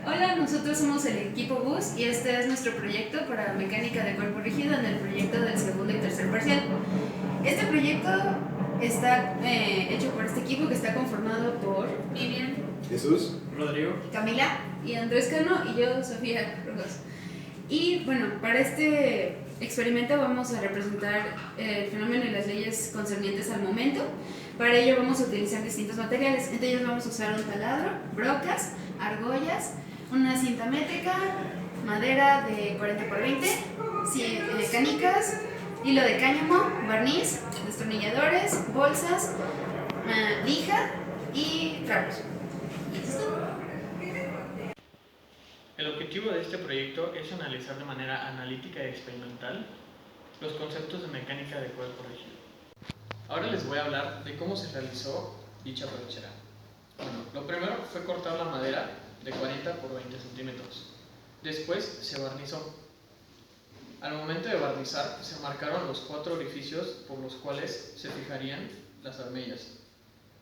Hola, nosotros somos el equipo BUS y este es nuestro proyecto para mecánica de cuerpo rígido en el proyecto del segundo y tercer parcial. Este proyecto está hecho por este equipo que está conformado por Vivian, Jesús, Rodrigo, Camila y Andrés Cano y yo, Sofía Rojas. Y bueno, para este experimento vamos a representar el fenómeno y las leyes concernientes al momento. Para ello vamos a utilizar distintos materiales. Entre ellos vamos a usar un taladro, brocas, argollas, una cinta métrica, madera de 40 por 20, canicas, hilo de cáñamo, barniz, destornilladores, bolsas, lija y trapos. ¿Y eso es todo? el objetivo de este proyecto es analizar de manera analítica y experimental los conceptos de mecánica de cuerpo rígido. Ahora les voy a hablar de cómo se realizó dicha pechera. Bueno, lo primero fue cortar la madera de 40 por 20 centímetros. Después se barnizó. Al momento de barnizar, se marcaron los 4 orificios por los cuales se fijarían las armellas.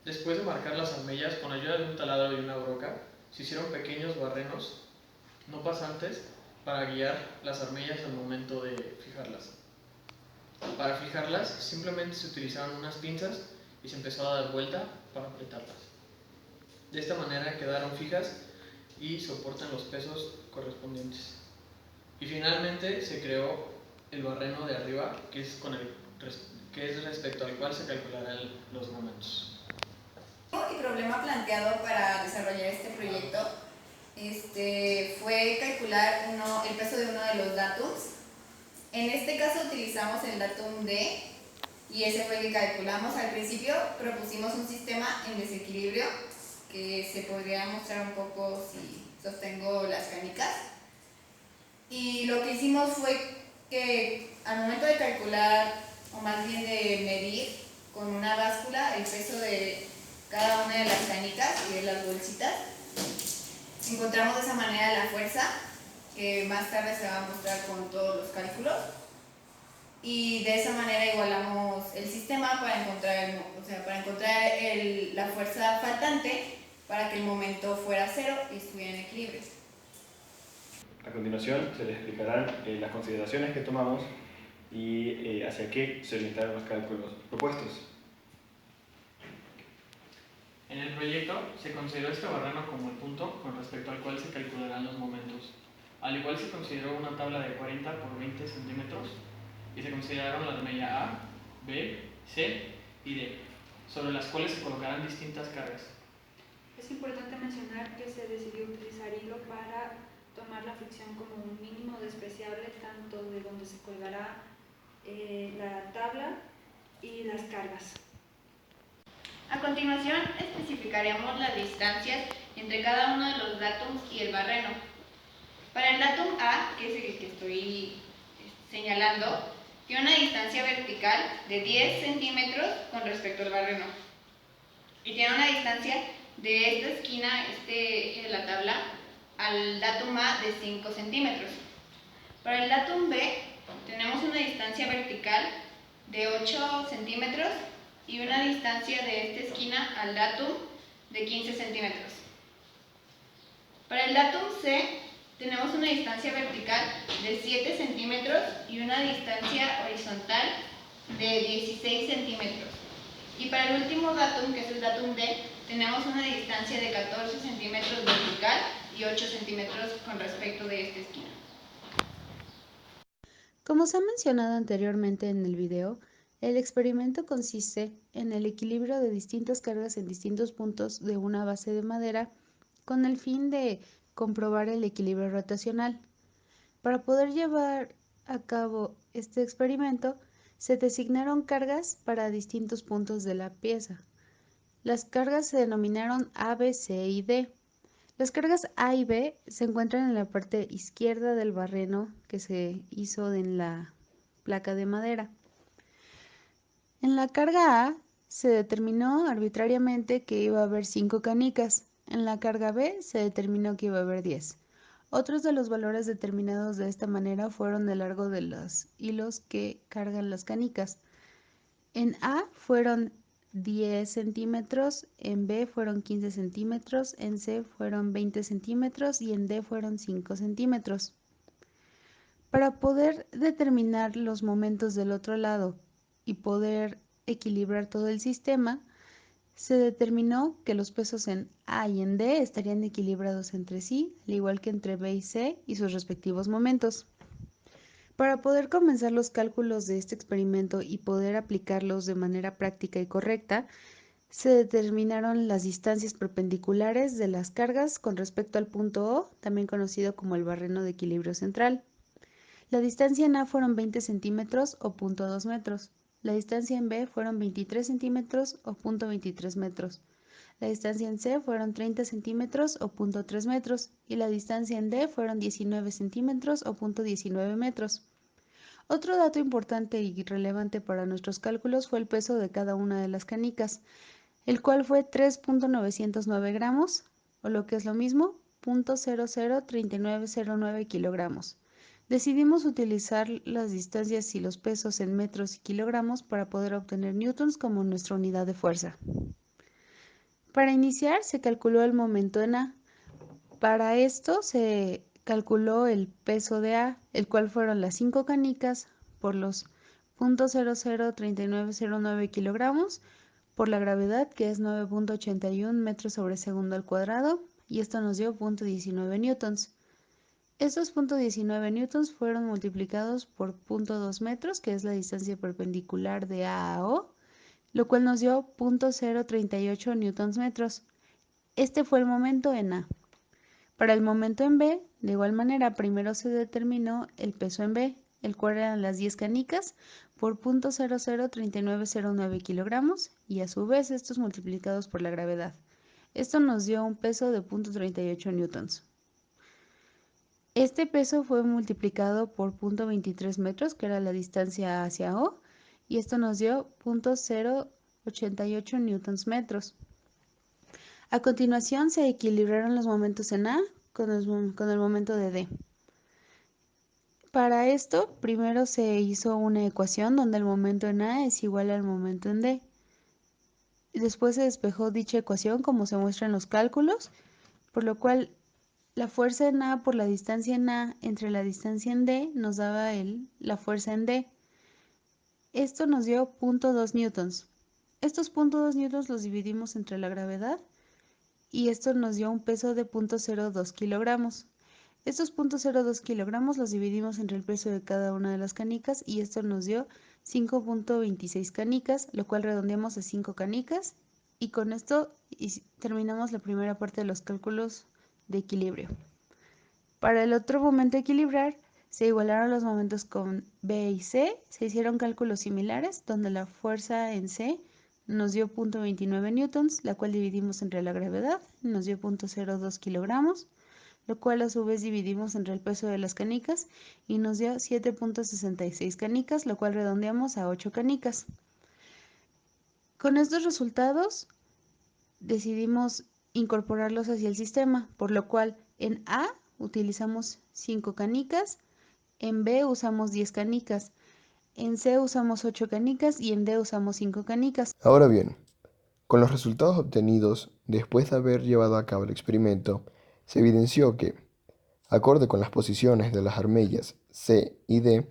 Después de marcar las armellas, con ayuda de un taladro y una broca, se hicieron pequeños barrenos no pasantes para guiar las armellas al momento de fijarlas. Para fijarlas simplemente se utilizaron unas pinzas y se empezó a dar vuelta para apretarlas. De esta manera quedaron fijas y soportan los pesos correspondientes. Y finalmente se creó el barreno de arriba, que es respecto al cual se calcularán los momentos. El problema planteado para desarrollar este proyecto fue calcular el peso de uno de los datums. En este caso utilizamos el datum D y ese fue el que calculamos. Al principio propusimos un sistema en desequilibrio que se podría mostrar un poco si sostengo las canicas. Y lo que hicimos fue que al momento de calcular, o más bien de medir con una báscula el peso de cada una de las canicas y de las bolsitas, encontramos de esa manera la fuerza, que más tarde se va a mostrar con todos los cálculos, y de esa manera igualamos el sistema para encontrar, la fuerza faltante para que el momento fuera cero y estuviera en equilibrio. a continuación se les explicarán las consideraciones que tomamos y hacia qué se orientaron los cálculos propuestos. En el proyecto se consideró este barreno como el punto con respecto al cual se calcularán los momentos. Al igual se consideró una tabla de 40 por 20 centímetros y se consideraron la armella A, B, C y D, sobre las cuales se colocarán distintas cargas. Es importante mencionar que se decidió utilizar hilo para tomar la fricción como un mínimo despreciable tanto de donde se colgará la tabla y las cargas. A continuación especificaremos las distancias entre cada uno de los datums y el barreno. Para el datum A, que es el que estoy señalando, tiene una distancia vertical de 10 centímetros con respecto al barreno. Y tiene una distancia de esta esquina, de la tabla, al datum A de 5 centímetros. Para el datum B, tenemos una distancia vertical de 8 centímetros y una distancia de esta esquina al datum de 15 centímetros. Para el datum C, tenemos una distancia vertical de 7 centímetros y una distancia horizontal de 16 centímetros. Y para el último datum, que es el datum D, tenemos una distancia de 14 centímetros vertical y 8 centímetros con respecto de esta esquina. Como se ha mencionado anteriormente en el video, el experimento consiste en el equilibrio de distintas cargas en distintos puntos de una base de madera con el fin de comprobar el equilibrio rotacional. Para poder llevar a cabo este experimento, se designaron cargas para distintos puntos de la pieza. Las cargas se denominaron A, B, C y D. Las cargas A y B se encuentran en la parte izquierda del barreno que se hizo en la placa de madera. En la carga A se determinó arbitrariamente que iba a haber 5 canicas. En la carga B se determinó que iba a haber 10. Otros de los valores determinados de esta manera fueron el largo de los hilos que cargan las canicas. En A fueron 10 centímetros, en B fueron 15 centímetros, en C fueron 20 centímetros y en D fueron 5 centímetros. Para poder determinar los momentos del otro lado y poder equilibrar todo el sistema, se determinó que los pesos en A y en D estarían equilibrados entre sí, al igual que entre B y C y sus respectivos momentos. Para poder comenzar los cálculos de este experimento y poder aplicarlos de manera práctica y correcta, se determinaron las distancias perpendiculares de las cargas con respecto al punto O, también conocido como el barreno de equilibrio central. La distancia en A fueron 20 centímetros o 0.2 metros. La distancia en B fueron 23 centímetros o 0.23 metros. La distancia en C fueron 30 centímetros o 0.3 metros y la distancia en D fueron 19 centímetros o 0.19 metros. Otro dato importante y relevante para nuestros cálculos fue el peso de cada una de las canicas, el cual fue 3.909 gramos, o lo que es lo mismo, 0.003909 kilogramos. Decidimos utilizar las distancias y los pesos en metros y kilogramos para poder obtener newtons como nuestra unidad de fuerza. Para iniciar, se calculó el momento en A. Para esto se calculó el peso de A, el cual fueron las 5 canicas por los 0.003909 kilogramos, por la gravedad, que es 9.81 metros sobre segundo al cuadrado, y esto nos dio 0.19 newtons. Estos 0.19 newtons fueron multiplicados por 0.2 metros, que es la distancia perpendicular de A a O, lo cual nos dio 0.038 newtons metros. Este fue el momento en A. Para el momento en B, de igual manera, primero se determinó el peso en B, el cual eran las 10 canicas por 0.003909 kilogramos y a su vez estos multiplicados por la gravedad. Esto nos dio un peso de 0.38 newtons. Este peso fue multiplicado por 0.23 metros, que era la distancia hacia O, y esto nos dio 0.088 newtons metros. A continuación se equilibraron los momentos en A con el momento de D. Para esto, primero se hizo una ecuación donde el momento en A es igual al momento en D. Después se despejó dicha ecuación como se muestra en los cálculos, por lo cual la fuerza en A por la distancia en A entre la distancia en D nos daba la fuerza en D. Esto nos dio 0.2 newtons. Estos 0.2 newtons los dividimos entre la gravedad y esto nos dio un peso de 0.02 kilogramos. Estos 0.02 kilogramos los dividimos entre el peso de cada una de las canicas y esto nos dio 5.26 canicas, lo cual redondeamos a 5 canicas y con esto terminamos la primera parte de los cálculos de equilibrio. Para el otro momento de equilibrar, se igualaron los momentos con B y C, se hicieron cálculos similares donde la fuerza en C nos dio 0.29 newtons, la cual dividimos entre la gravedad, nos dio 0.02 kilogramos, lo cual a su vez dividimos entre el peso de las canicas y nos dio 7.66 canicas, lo cual redondeamos a 8 canicas. Con estos resultados decidimos incorporarlos hacia el sistema, por lo cual en A utilizamos 5 canicas, en B usamos 10 canicas, en C usamos 8 canicas y en D usamos 5 canicas. Ahora bien, con los resultados obtenidos después de haber llevado a cabo el experimento, se evidenció que, acorde con las posiciones de las armellas C y D,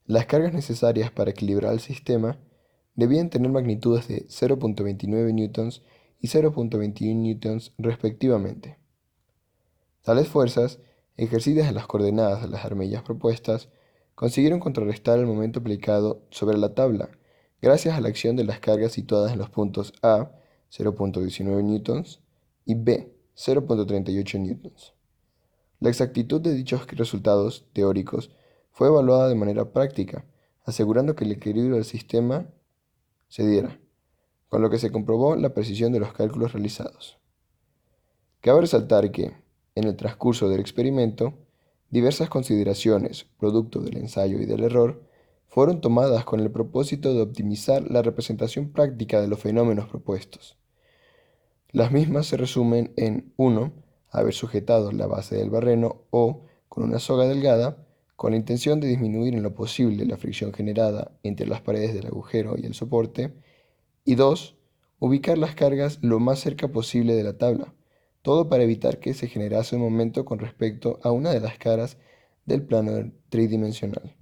las cargas necesarias para equilibrar el sistema debían tener magnitudes de 0.29 newtons y 0.21 newtons respectivamente. Tales fuerzas, ejercidas en las coordenadas de las armellas propuestas, consiguieron contrarrestar el momento aplicado sobre la tabla, gracias a la acción de las cargas situadas en los puntos A, 0.19 newtons, y B, 0.38 newtons. La exactitud de dichos resultados teóricos fue evaluada de manera práctica, asegurando que el equilibrio del sistema se diera, con lo que se comprobó la precisión de los cálculos realizados. Cabe resaltar que, en el transcurso del experimento, diversas consideraciones, producto del ensayo y del error, fueron tomadas con el propósito de optimizar la representación práctica de los fenómenos propuestos. Las mismas se resumen en 1. Haber sujetado la base del barreno O con una soga delgada, con la intención de disminuir en lo posible la fricción generada entre las paredes del agujero y el soporte, y 2. ubicar las cargas lo más cerca posible de la tabla, todo para evitar que se generase un momento con respecto a una de las caras del plano tridimensional.